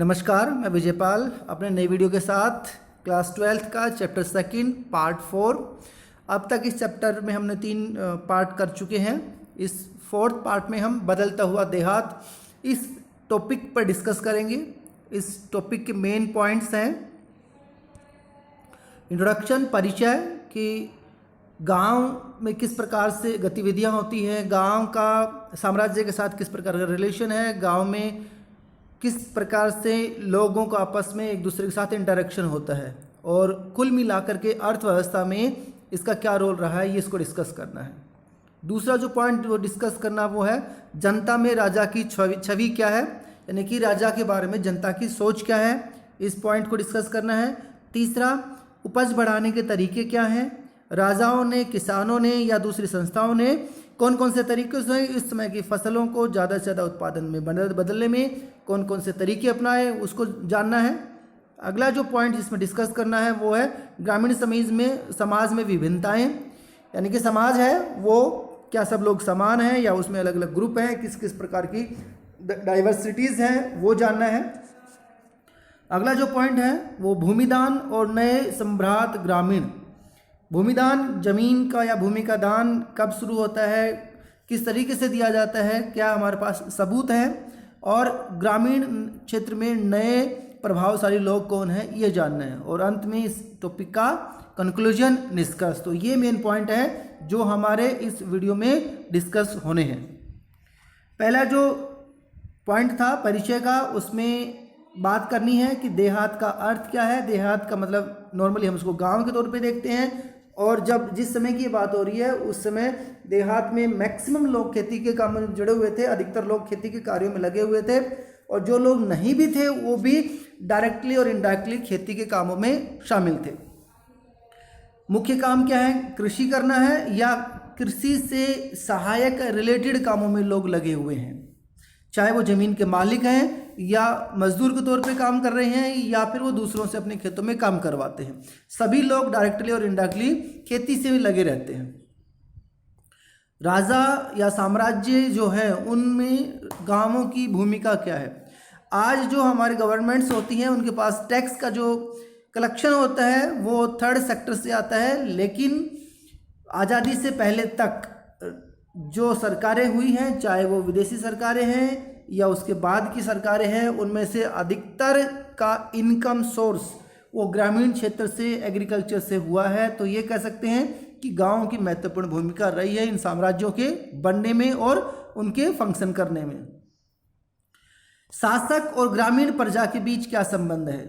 नमस्कार, मैं विजयपाल अपने नई वीडियो के साथ क्लास 12th का चैप्टर 2 पार्ट 4। अब तक इस चैप्टर में हमने 3 पार्ट कर चुके हैं। इस 4th पार्ट में हम बदलता हुआ देहात इस टॉपिक पर डिस्कस करेंगे। इस टॉपिक के मेन पॉइंट्स हैं इंट्रोडक्शन, परिचय कि गांव में किस प्रकार से गतिविधियां होती हैं, गांव का साम्राज्य के साथ किस प्रकार का रिलेशन है, गांव में किस प्रकार से लोगों का आपस में एक दूसरे के साथ इंटरेक्शन होता है, और कुल मिलाकर के अर्थव्यवस्था में इसका क्या रोल रहा है, ये इसको डिस्कस करना है। दूसरा जो पॉइंट वो डिस्कस करना वो है जनता में राजा की छवि क्या है, यानी कि राजा के बारे में जनता की सोच क्या है, इस पॉइंट को डिस्कस करना है। तीसरा, उपज बढ़ाने के तरीके क्या हैं, राजाओं ने, किसानों ने या दूसरी संस्थाओं ने कौन कौन से तरीके से इस समय की फसलों को ज़्यादा से ज़्यादा उत्पादन में बदलने में कौन कौन से तरीके अपनाए, उसको जानना है। अगला जो पॉइंट जिसमें डिस्कस करना है वो है ग्रामीण समाज में विभिन्नताएं, यानी कि समाज है वो क्या सब लोग समान हैं या उसमें अलग अलग ग्रुप हैं, किस किस प्रकार की डाइवर्सिटीज़ हैं, वो जानना है। अगला जो पॉइंट है वो भूमिदान और नए सम्भ्रांत ग्रामीण। भूमिदान जमीन का या भूमि का दान कब शुरू होता है, किस तरीके से दिया जाता है, क्या हमारे पास सबूत हैं, और ग्रामीण क्षेत्र में नए प्रभावशाली लोग कौन हैं, ये जानना है। और अंत में इस टॉपिक का कंक्लूजन, निष्कर्ष। तो ये मेन पॉइंट है जो हमारे इस वीडियो में डिस्कस होने हैं। पहला जो पॉइंट था परिचय का, उसमें बात करनी है कि देहात का अर्थ क्या है। देहात का मतलब नॉर्मली हम उसको गांव के तौर पे देखते हैं, और जब जिस समय की बात हो रही है उस समय देहात में मैक्सिमम लोग खेती के काम में जुड़े हुए थे, अधिकतर लोग खेती के कार्यों में लगे हुए थे, और जो लोग नहीं भी थे वो भी डायरेक्टली और इनडायरेक्टली खेती के कामों में शामिल थे। मुख्य काम क्या है, कृषि करना है या कृषि से सहायक रिलेटेड कामों में लोग लगे हुए हैं, चाहे वो ज़मीन के मालिक हैं या मजदूर के तौर पे काम कर रहे हैं या फिर वो दूसरों से अपने खेतों में काम करवाते हैं। सभी लोग डायरेक्टली और इनडायरेक्टली खेती से लगे रहते हैं। राजा या साम्राज्य जो है उनमें गांवों की भूमिका क्या है। आज जो हमारी गवर्नमेंट्स होती हैं उनके पास टैक्स का जो कलेक्शन होता है वो थर्ड सेक्टर से आता है, लेकिन आज़ादी से पहले तक जो सरकारें हुई हैं, चाहे वो विदेशी सरकारें हैं या उसके बाद की सरकारें हैं, उनमें से अधिकतर का इनकम सोर्स वो ग्रामीण क्षेत्र से, एग्रीकल्चर से हुआ है। तो ये कह सकते हैं कि गांव की महत्वपूर्ण भूमिका रही है इन साम्राज्यों के बनने में और उनके फंक्शन करने में। शासक और ग्रामीण प्रजा के बीच क्या संबंध है,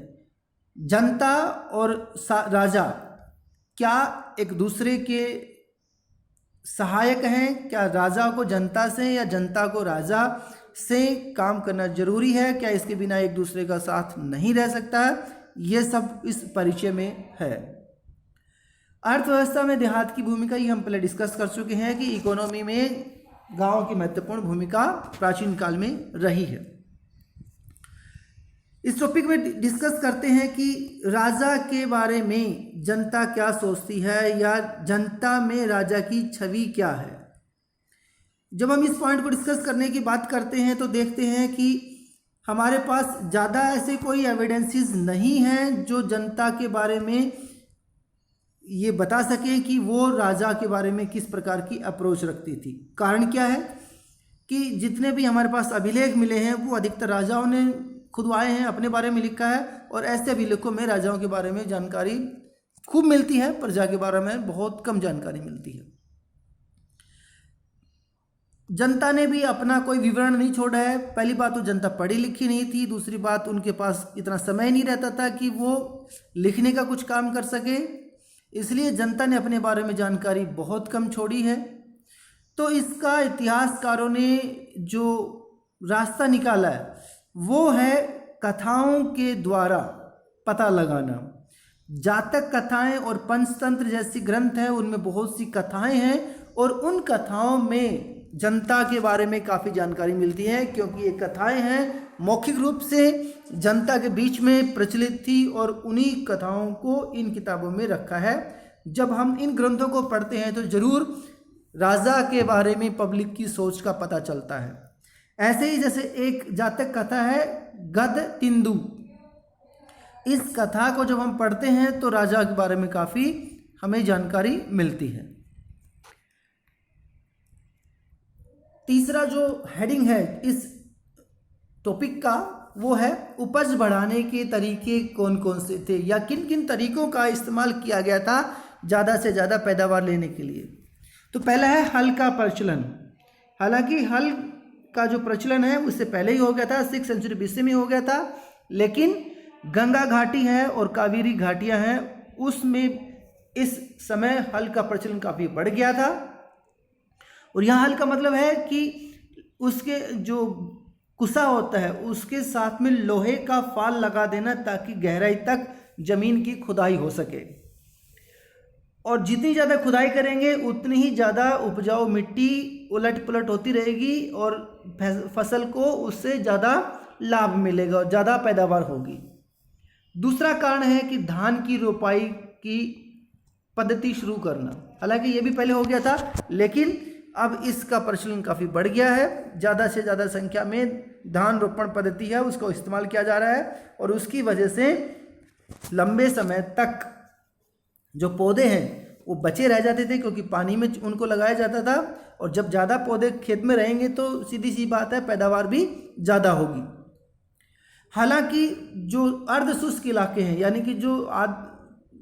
जनता और राजा क्या एक दूसरे के सहायक हैं, क्या राजा को जनता से या जनता को राजा से काम करना जरूरी है, क्या इसके बिना एक दूसरे का साथ नहीं रह सकता है, ये सब इस परिचय में है। अर्थव्यवस्था में देहात की भूमिका ये हम पहले डिस्कस कर चुके हैं कि इकोनॉमी में गांव की महत्वपूर्ण भूमिका प्राचीन काल में रही है। इस टॉपिक में डिस्कस करते हैं कि राजा के बारे में जनता क्या सोचती है या जनता में राजा की छवि क्या है। जब हम इस पॉइंट को डिस्कस करने की बात करते हैं तो देखते हैं कि हमारे पास ज़्यादा ऐसे कोई एविडेंसेस नहीं हैं जो जनता के बारे में ये बता सके कि वो राजा के बारे में किस प्रकार की अप्रोच रखती थी। कारण क्या है कि जितने भी हमारे पास अभिलेख मिले हैं वो अधिकतर राजाओं ने खुदवाए हैं, अपने बारे में लिखा है, और ऐसे अभिलेखों में राजाओं के बारे में जानकारी खूब मिलती है, प्रजा के बारे में बहुत कम जानकारी मिलती है। जनता ने भी अपना कोई विवरण नहीं छोड़ा है। पहली बात तो जनता पढ़ी लिखी नहीं थी, दूसरी बात उनके पास इतना समय नहीं रहता था कि वो लिखने का कुछ काम कर सके, इसलिए जनता ने अपने बारे में जानकारी बहुत कम छोड़ी है। तो इसका इतिहासकारों ने जो रास्ता निकाला है वो है कथाओं के द्वारा पता लगाना। जातक कथाएं और पंचतंत्र जैसी ग्रंथ हैं, उनमें बहुत सी कथाएं हैं और उन कथाओं में जनता के बारे में काफ़ी जानकारी मिलती है, क्योंकि ये कथाएं हैं मौखिक रूप से जनता के बीच में प्रचलित थी और उन्हीं कथाओं को इन किताबों में रखा है। जब हम इन ग्रंथों को पढ़ते हैं तो ज़रूर राजा के बारे में पब्लिक की सोच का पता चलता है। ऐसे ही जैसे एक जातक कथा है गद तिंदु, इस कथा को जब हम पढ़ते हैं तो राजा के बारे में काफ़ी हमें जानकारी मिलती है। तीसरा जो हेडिंग है इस टॉपिक का वो है उपज बढ़ाने के तरीके कौन कौन से थे, या किन किन तरीकों का इस्तेमाल किया गया था ज़्यादा से ज़्यादा पैदावार लेने के लिए। तो पहला है हल का प्रचलन। हालांकि हल का जो प्रचलन है उससे पहले ही हो गया था, 6 सेंचुरी BC में हो गया था, लेकिन गंगा घाटी है और कावेरी घाटियाँ हैं उसमें इस समय हल का प्रचलन काफ़ी बढ़ गया था। और यहाँ हल का मतलब है कि उसके जो कुसा होता है उसके साथ में लोहे का फाल लगा देना ताकि गहराई तक जमीन की खुदाई हो सके, और जितनी ज़्यादा खुदाई करेंगे उतनी ही ज़्यादा उपजाऊ मिट्टी उलट पुलट होती रहेगी और फसल को उससे ज़्यादा लाभ मिलेगा और ज़्यादा पैदावार होगी। दूसरा कारण है कि धान की रोपाई की पद्धति शुरू करना। हालांकि ये भी पहले हो गया था, लेकिन अब इसका प्रचलन काफ़ी बढ़ गया है। ज़्यादा से ज़्यादा संख्या में धान रोपण पद्धति है उसको इस्तेमाल किया जा रहा है, और उसकी वजह से लंबे समय तक जो पौधे हैं वो बचे रह जाते थे क्योंकि पानी में उनको लगाया जाता था, और जब ज़्यादा पौधे खेत में रहेंगे तो सीधी सी बात है पैदावार भी ज़्यादा होगी। हालांकि जो अर्ध शुष्क इलाके हैं, यानी कि जो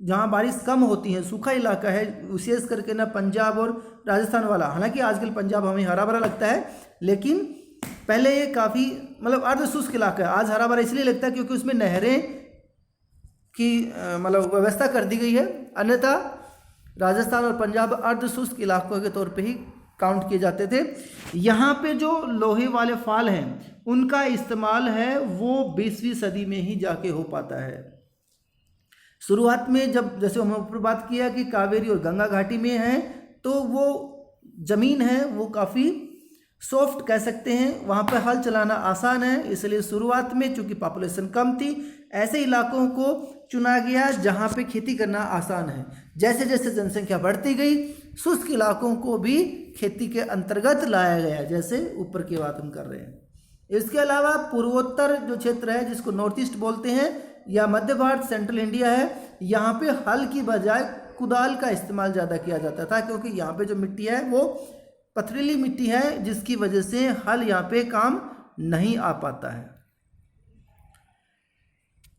जहाँ बारिश कम होती है, सूखा इलाका है, विशेष करके ना पंजाब और राजस्थान वाला, हालांकि आजकल पंजाब हमें हरा भरा लगता है, लेकिन पहले ये काफ़ी मतलब अर्ध शुष्क इलाका है। आज हरा भरा इसलिए लगता है क्योंकि उसमें नहरें की मतलब व्यवस्था कर दी गई है, अन्यथा राजस्थान और पंजाब अर्ध शुष्क इलाकों के तौर पे ही काउंट किए जाते थे। यहाँ पे जो लोहे वाले फाल हैं उनका इस्तेमाल है वो 20वीं सदी में ही जाके हो पाता है। शुरुआत में जब जैसे हमने ऊपर बात किया कि कावेरी और गंगा घाटी में है, तो वो ज़मीन है वो काफ़ी सॉफ्ट कह सकते हैं, वहाँ पर हल चलाना आसान है, इसलिए शुरुआत में चूँकि पॉपुलेशन कम थी ऐसे इलाकों को चुना गया जहाँ पे खेती करना आसान है। जैसे जैसे जनसंख्या बढ़ती गई शुष्क इलाकों को भी खेती के अंतर्गत लाया गया, जैसे ऊपर की बात हम कर रहे हैं। इसके अलावा पूर्वोत्तर जो क्षेत्र है जिसको नॉर्थ ईस्ट बोलते हैं या मध्य भारत सेंट्रल इंडिया है, यहाँ पे हल की बजाय कुदाल का इस्तेमाल ज़्यादा किया जाता था क्योंकि यहाँ पे जो मिट्टी है वो पथरीली मिट्टी है, जिसकी वजह से हल यहाँ पे काम नहीं आ पाता है।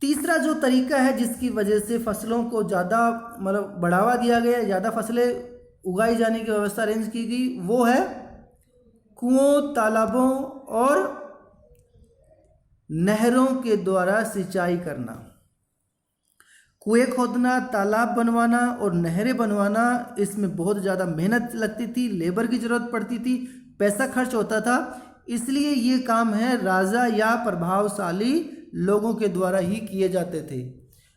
तीसरा जो तरीका है जिसकी वजह से फसलों को ज़्यादा मतलब बढ़ावा दिया गया, ज़्यादा फसलें उगाई जाने की व्यवस्था अरेंज की गई, वो है कुओं, तालाबों और नहरों के द्वारा सिंचाई करना। कुएं खोदना, तालाब बनवाना और नहरें बनवाना, इसमें बहुत ज़्यादा मेहनत लगती थी, लेबर की ज़रूरत पड़ती थी, पैसा खर्च होता था, इसलिए ये काम है राजा या प्रभावशाली लोगों के द्वारा ही किए जाते थे,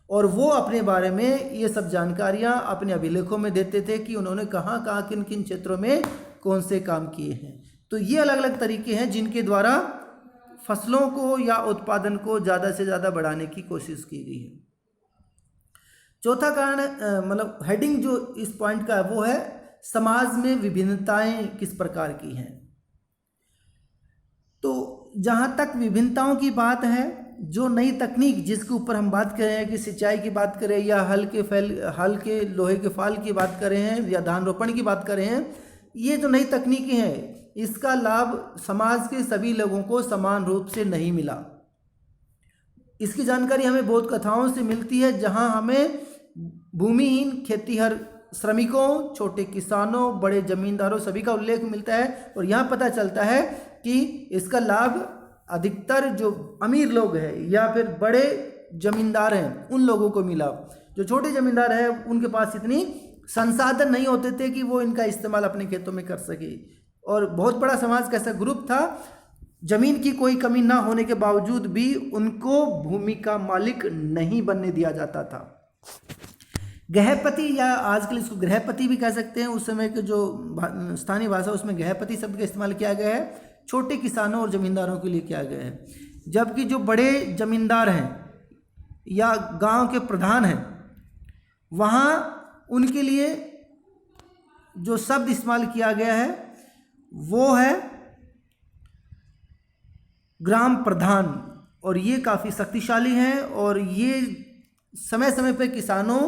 और वो अपने बारे में ये सब जानकारियाँ अपने अभिलेखों में देते थे कि उन्होंने कहाँ कहाँ किन किन क्षेत्रों में कौन से काम किए हैं। तो ये अलग अलग तरीके हैं जिनके द्वारा फसलों को या उत्पादन को ज़्यादा से ज़्यादा बढ़ाने की कोशिश की गई है। चौथा कारण मतलब हेडिंग जो इस पॉइंट का है वो है समाज में विभिन्नताएं किस प्रकार की हैं। तो जहाँ तक विभिन्नताओं की बात है, जो नई तकनीक जिसके ऊपर हम बात कर रहे हैं कि सिंचाई की बात करें या हल के लोहे के फाल की बात कर रहे हैं या धान रोपण की बात कर रहे हैं, ये जो नई तकनीकें हैं इसका लाभ समाज के सभी लोगों को समान रूप से नहीं मिला। इसकी जानकारी हमें बहुत कथाओं से मिलती है जहां हमें भूमिहीन खेतीहर श्रमिकों, छोटे किसानों, बड़े जमींदारों सभी का उल्लेख मिलता है, और यहाँ पता चलता है कि इसका लाभ अधिकतर जो अमीर लोग हैं या फिर बड़े जमींदार हैं उन लोगों को मिला। जो छोटे जमींदार हैं उनके पास इतनी संसाधन नहीं होते थे कि वो इनका इस्तेमाल अपने खेतों में कर सके, और बहुत बड़ा समाज का ऐसा ग्रुप था जमीन की कोई कमी ना होने के बावजूद भी उनको भूमि का मालिक नहीं बनने दिया जाता था। गृहपति या आजकल इसको गृहपति भी कह सकते हैं, उस समय के जो स्थानीय भाषा उसमें गृहपति शब्द का इस्तेमाल किया गया है, छोटे किसानों और जमींदारों के लिए किया गया है। जबकि जो बड़े जमींदार हैं या गांव के प्रधान हैं वहाँ उनके लिए जो शब्द इस्तेमाल किया गया है वो है ग्राम प्रधान, और ये काफ़ी शक्तिशाली हैं और ये समय समय पर किसानों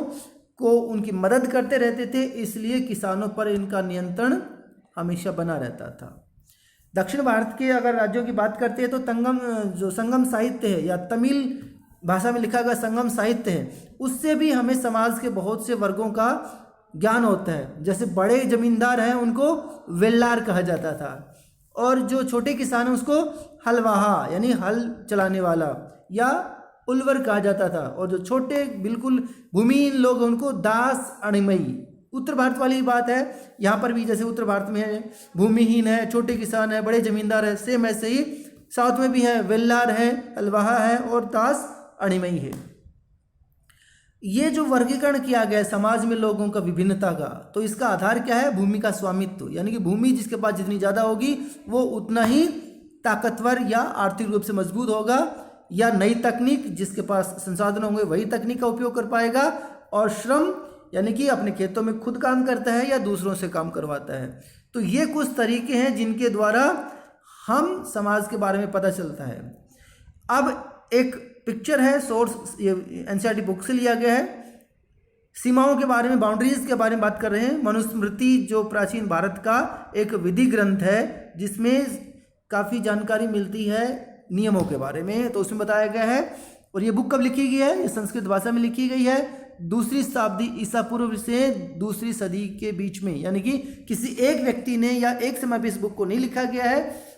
को उनकी मदद करते रहते थे, इसलिए किसानों पर इनका नियंत्रण हमेशा बना रहता था। दक्षिण भारत के अगर राज्यों की बात करते हैं तो जो संगम साहित्य है या तमिल भाषा में लिखा गया संगम साहित्य है, उससे भी हमें समाज के बहुत से वर्गों का ज्ञान होता है। जैसे बड़े जमींदार हैं उनको वेल्लार कहा जाता था, और जो छोटे किसान हैं उसको हलवाहा यानी हल चलाने वाला या उल्वर कहा जाता था, और जो छोटे बिल्कुल भूमिहीन लोग हैं उनको दास अणिमई। उत्तर भारत वाली बात है, यहाँ पर भी जैसे उत्तर भारत में है भूमिहीन है, छोटे किसान है, बड़े जमींदार है, सेम ऐसे ही साउथ में भी है, वेल्लार है, हलवाहा है और दास अणिमई है। ये जो वर्गीकरण किया गया है समाज में लोगों का विभिन्नता का, तो इसका आधार क्या है? भूमि का स्वामित्व, यानी कि भूमि जिसके पास जितनी ज़्यादा होगी वो उतना ही ताकतवर या आर्थिक रूप से मजबूत होगा, या नई तकनीक जिसके पास संसाधन होंगे वही तकनीक का उपयोग कर पाएगा, और श्रम यानी कि अपने खेतों में खुद काम करता है या दूसरों से काम करवाता है। तो ये कुछ तरीके हैं जिनके द्वारा हम समाज के बारे में पता चलता है। अब एक पिक्चर है, सोर्स ये एनसीईआरटी बुक से लिया गया है, सीमाओं के बारे में, बाउंड्रीज के बारे में बात कर रहे हैं। मनुस्मृति जो प्राचीन भारत का एक विधि ग्रंथ है जिसमें काफ़ी जानकारी मिलती है नियमों के बारे में, तो उसमें बताया गया है। और ये बुक कब लिखी गई है? ये संस्कृत भाषा में लिखी गई है 2वीं शताब्दी ईसा पूर्व से 2वीं सदी के बीच में, यानी कि किसी एक व्यक्ति ने या एक समय पर इस बुक को नहीं लिखा गया है।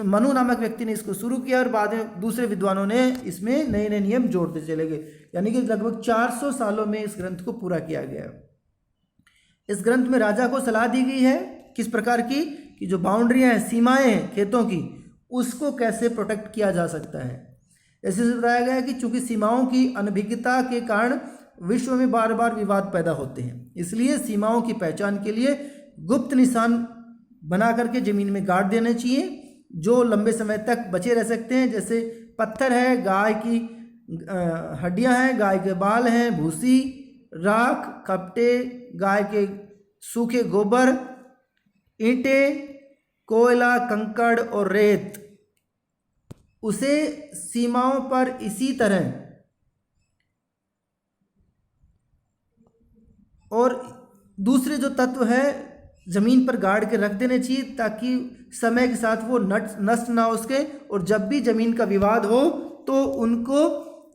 मनु नामक व्यक्ति ने इसको शुरू किया और बाद में दूसरे विद्वानों ने इसमें नए नए नियम जोड़ते चले गए, यानी कि लगभग 400 सालों में इस ग्रंथ को पूरा किया गया। इस ग्रंथ में राजा को सलाह दी गई है किस प्रकार की, कि जो बाउंड्रियां हैं, सीमाएं हैं खेतों की, उसको कैसे प्रोटेक्ट किया जा सकता है। ऐसे बताया गया है कि चूंकि सीमाओं की अनभिज्ञता के कारण विश्व में बार बार विवाद पैदा होते हैं, इसलिए सीमाओं की पहचान के लिए गुप्त निशान बना करके जमीन में गाड़ देने चाहिए जो लंबे समय तक बचे रह सकते हैं। जैसे पत्थर है, गाय की हड्डियां हैं, गाय के बाल हैं, भूसी, राख, कपटे, गाय के सूखे गोबर, ईंटें, कोयला, कंकड़ और रेत, उसे सीमाओं पर इसी तरह और दूसरे जो तत्व है ज़मीन पर गाड़ के रख देने चाहिए ताकि समय के साथ वो नष्ट ना हो सके, और जब भी ज़मीन का विवाद हो तो उनको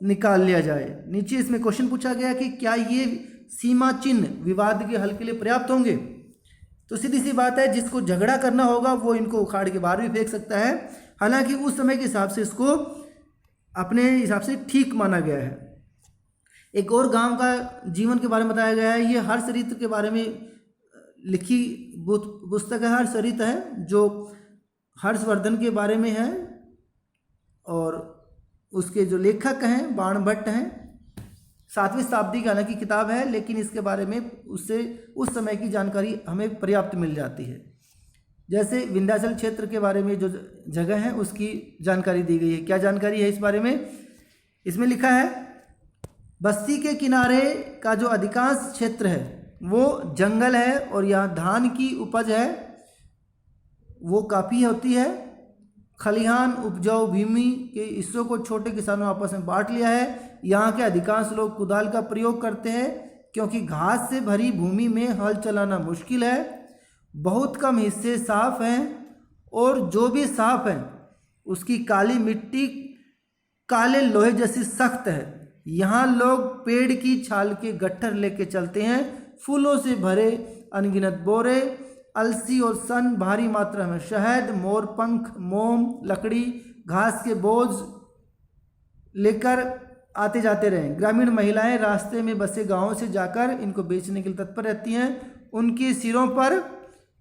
निकाल लिया जाए। नीचे इसमें क्वेश्चन पूछा गया कि क्या ये सीमा चिन्ह विवाद के हल के लिए पर्याप्त होंगे? तो सीधी सी बात है, जिसको झगड़ा करना होगा वो इनको उखाड़ के बाहर भी फेंक सकता है। हालांकि उस समय के हिसाब से इसको अपने हिसाब से ठीक माना गया है। एक और गांव का जीवन के बारे में बताया गया है। ये हर्षऋतु के बारे में लिखी पुस्तक है, हर्षऋतु है, जो हर्षवर्धन के बारे में है, और उसके जो लेखक हैं बाणभट्ट हैं। 7वीं शताब्दी की हालांकि किताब है, लेकिन इसके बारे में उससे उस समय की जानकारी हमें पर्याप्त मिल जाती है। जैसे विंध्याचल क्षेत्र के बारे में जो जगह है उसकी जानकारी दी गई है। क्या जानकारी है इस बारे में? इसमें लिखा है बस्ती के किनारे का जो अधिकांश क्षेत्र है वो जंगल है, और यहाँ धान की उपज है वो काफ़ी होती है। खलिहान उपजाऊ भूमि के हिस्सों को छोटे किसानों आपस में बांट लिया है। यहाँ के अधिकांश लोग कुदाल का प्रयोग करते हैं क्योंकि घास से भरी भूमि में हल चलाना मुश्किल है। बहुत कम हिस्से साफ हैं, और जो भी साफ हैं उसकी काली मिट्टी काले लोहे जैसी सख्त है। यहाँ लोग पेड़ की छाल के गट्ठर लेके चलते हैं। फूलों से भरे अनगिनत बोरे, अलसी और सन, भारी मात्रा में शहद, मोरपंख, मोम, लकड़ी, घास के बोझ लेकर आते जाते रहें। ग्रामीण महिलाएं रास्ते में बसे गांवों से जाकर इनको बेचने के लिए तत्पर रहती हैं। उनके सिरों पर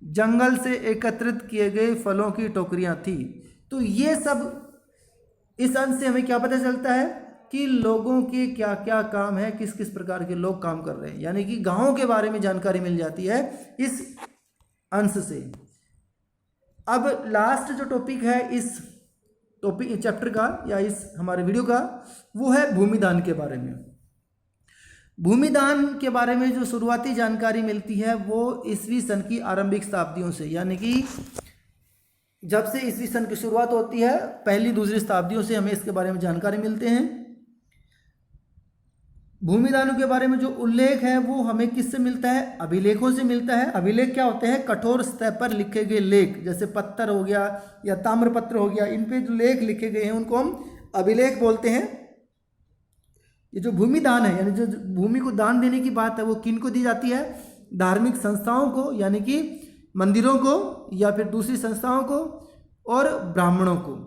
जंगल से एकत्रित किए गए फलों की टोकरियां थी। तो ये सब इस अंश से हमें क्या पता चलता है कि लोगों के क्या क्या काम है, किस किस प्रकार के लोग काम कर रहे हैं, यानी कि गांवों के बारे में जानकारी मिल जाती है इस अंश से। अब लास्ट जो टॉपिक है इस टॉपिक चैप्टर का या इस हमारे वीडियो का, वो है भूमिदान के बारे में। भूमिदान के बारे में जो शुरुआती जानकारी मिलती है वो ईस्वी सन की आरंभिक शताब्दियों से, यानी कि जब से ईस्वी सन की शुरुआत होती है, पहली दूसरी शताब्दियों से हमें इसके बारे में जानकारी मिलते हैं। भूमिदानों के बारे में जो उल्लेख है वो हमें किससे मिलता है? अभिलेखों से मिलता है। अभिलेख क्या होते हैं? कठोर सतह पर लिखे गए लेख, जैसे पत्थर हो गया या ताम्रपत्र हो गया, इन पे जो लेख लिखे गए हैं उनको हम अभिलेख बोलते हैं। ये जो भूमिदान है, यानी जो भूमि को दान देने की बात है, वो किन को दी जाती है? धार्मिक संस्थाओं को, यानी कि मंदिरों को या फिर दूसरी संस्थाओं को, और ब्राह्मणों को।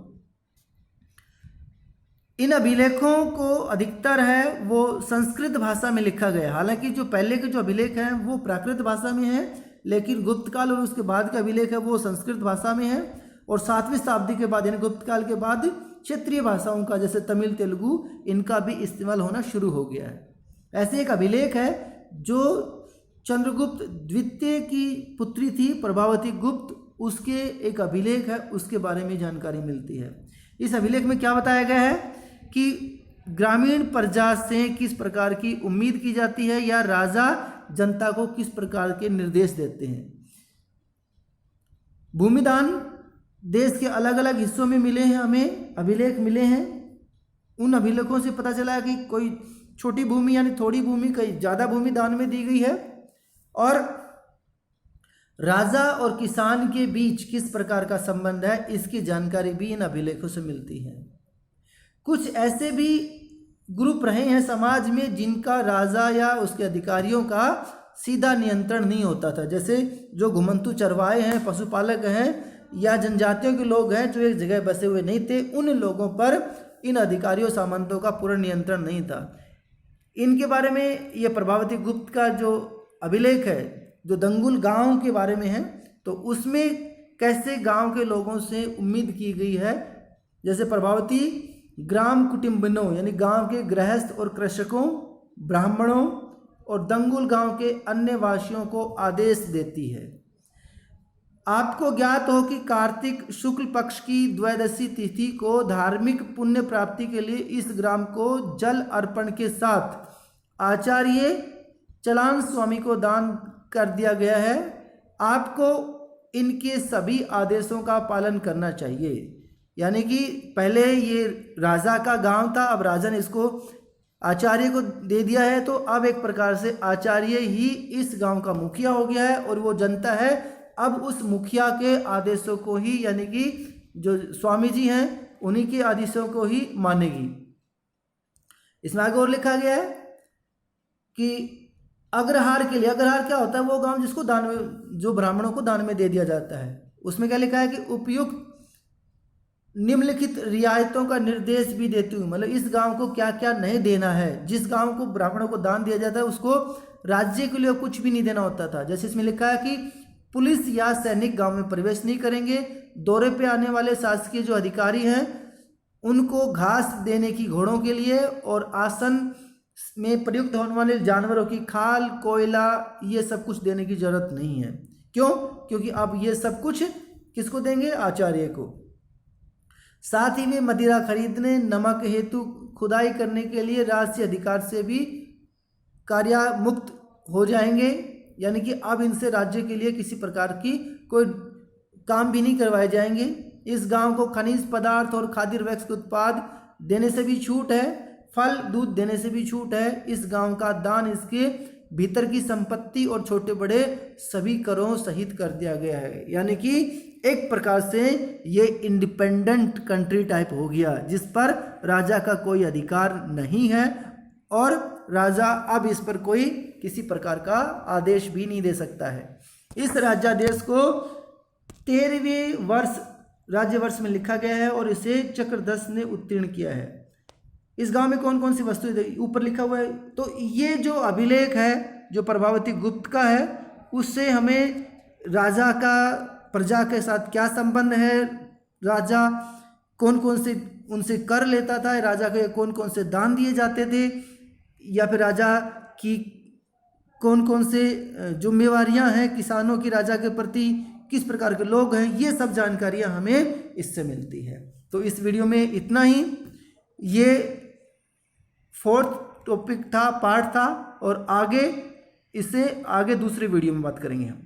इन अभिलेखों को अधिकतर है वो संस्कृत भाषा में लिखा गया। हालांकि जो पहले के जो अभिलेख हैं वो प्राकृत भाषा में है, लेकिन गुप्त काल और उसके बाद का अभिलेख है वो संस्कृत भाषा में है। और 7वीं शताब्दी के बाद, यानी गुप्त काल के बाद, क्षेत्रीय भाषाओं का, जैसे तमिल, तेलुगु, इनका भी इस्तेमाल होना शुरू हो गया है। ऐसे एक अभिलेख है जो चंद्रगुप्त द्वितीय की पुत्री थी प्रभावती गुप्त, उसके एक अभिलेख है, उसके बारे में जानकारी मिलती है। इस अभिलेख में क्या बताया गया है कि ग्रामीण प्रजा से किस प्रकार की उम्मीद की जाती है, या राजा जनता को किस प्रकार के निर्देश देते हैं। भूमिदान देश के अलग अलग हिस्सों में मिले हैं, हमें अभिलेख मिले हैं। उन अभिलेखों से पता चला कि कोई छोटी भूमि यानी थोड़ी भूमि, कहीं ज़्यादा भूमि दान में दी गई है, और राजा और किसान के बीच किस प्रकार का संबंध है, इसकी जानकारी भी इन अभिलेखों से मिलती है। कुछ ऐसे भी ग्रुप रहे हैं समाज में जिनका राजा या उसके अधिकारियों का सीधा नियंत्रण नहीं होता था, जैसे जो घुमंतु चरवाहे हैं, पशुपालक हैं, या जनजातियों के लोग हैं जो एक जगह बसे हुए नहीं थे। उन लोगों पर इन अधिकारियों सामंतों का पूर्ण नियंत्रण नहीं था। इनके बारे में ये प्रभावती गुप्त का जो अभिलेख है, जो दंगुल गांव के बारे में है, तो उसमें कैसे गांव के लोगों से उम्मीद की गई है, जैसे प्रभावती ग्राम कुटुंबिनों, यानी गांव के गृहस्थ और कृषकों, ब्राह्मणों और दंगुल गांव के अन्य वासियों को आदेश देती है। आपको ज्ञात हो कि कार्तिक शुक्ल पक्ष की द्वादशी तिथि को धार्मिक पुण्य प्राप्ति के लिए इस ग्राम को जल अर्पण के साथ आचार्य चलान स्वामी को दान कर दिया गया है। आपको इनके सभी आदेशों का पालन करना चाहिए। यानी कि पहले ये राजा का गांव था, अब राजा ने इसको आचार्य को दे दिया है, तो अब एक प्रकार से आचार्य ही इस गांव का मुखिया हो गया है, और वो जनता है अब उस मुखिया के आदेशों को ही, यानी कि जो स्वामी जी हैं उन्हीं के आदेशों को ही मानेगी। इसमें आगे और लिखा गया है कि अग्रहार के लिए, अग्रहार क्या होता है? वो गांव जिसको दान में, जो ब्राह्मणों को दान में दे दिया जाता है। उसमें क्या लिखा है कि उपयुक्त निम्नलिखित रियायतों का निर्देश भी देती हूँ, मतलब इस गांव को क्या क्या नहीं देना है। जिस गांव को ब्राह्मणों को दान दिया जाता है उसको राज्य के लिए कुछ भी नहीं देना होता था। जैसे इसमें लिखा है कि पुलिस या सैनिक गांव में प्रवेश नहीं करेंगे। दौरे पे आने वाले शासकीय जो अधिकारी हैं उनको घास देने की घोड़ों के लिए और आसन में प्रयुक्त होने वाले जानवरों की खाल, कोयला, ये सब कुछ देने की जरूरत नहीं है। क्यों? क्योंकि अब ये सब कुछ किसको देंगे? आचार्य को। साथ ही वे मदिरा खरीदने, नमक हेतु खुदाई करने के लिए राजसी अधिकार से भी कार्यामुक्त हो जाएंगे। यानी कि अब इनसे राज्य के लिए किसी प्रकार की कोई काम भी नहीं करवाए जाएंगे। इस गांव को खनिज पदार्थ और खाद्य वृक्ष के उत्पाद देने से भी छूट है, फल दूध देने से भी छूट है। इस गांव का दान इसके भीतर की संपत्ति और छोटे बड़े सभी करों सहित कर दिया गया है। यानी कि एक प्रकार से ये इंडिपेंडेंट कंट्री टाइप हो गया, जिस पर राजा का कोई अधिकार नहीं है, और राजा अब इस पर कोई किसी प्रकार का आदेश भी नहीं दे सकता है। इस राज्यादेश को 13वें वर्ष राज्य वर्ष में लिखा गया है और इसे चक्रदस ने उत्तीर्ण किया है। इस गांव में कौन कौन सी वस्तुएं ऊपर लिखा हुआ है। तो ये जो अभिलेख है जो प्रभावती गुप्त का है, उससे हमें राजा का प्रजा के साथ क्या संबंध है, राजा कौन कौन से उनसे कर लेता था, राजा के कौन कौन से दान दिए जाते थे, या फिर राजा की कौन कौन से जिम्मेवारियां हैं किसानों की राजा के प्रति, किस प्रकार के लोग हैं, ये सब जानकारियां हमें इससे मिलती है। तो इस वीडियो में इतना ही। ये 4th टॉपिक था, पार्ट था, और आगे इसे दूसरे वीडियो में बात करेंगे हम।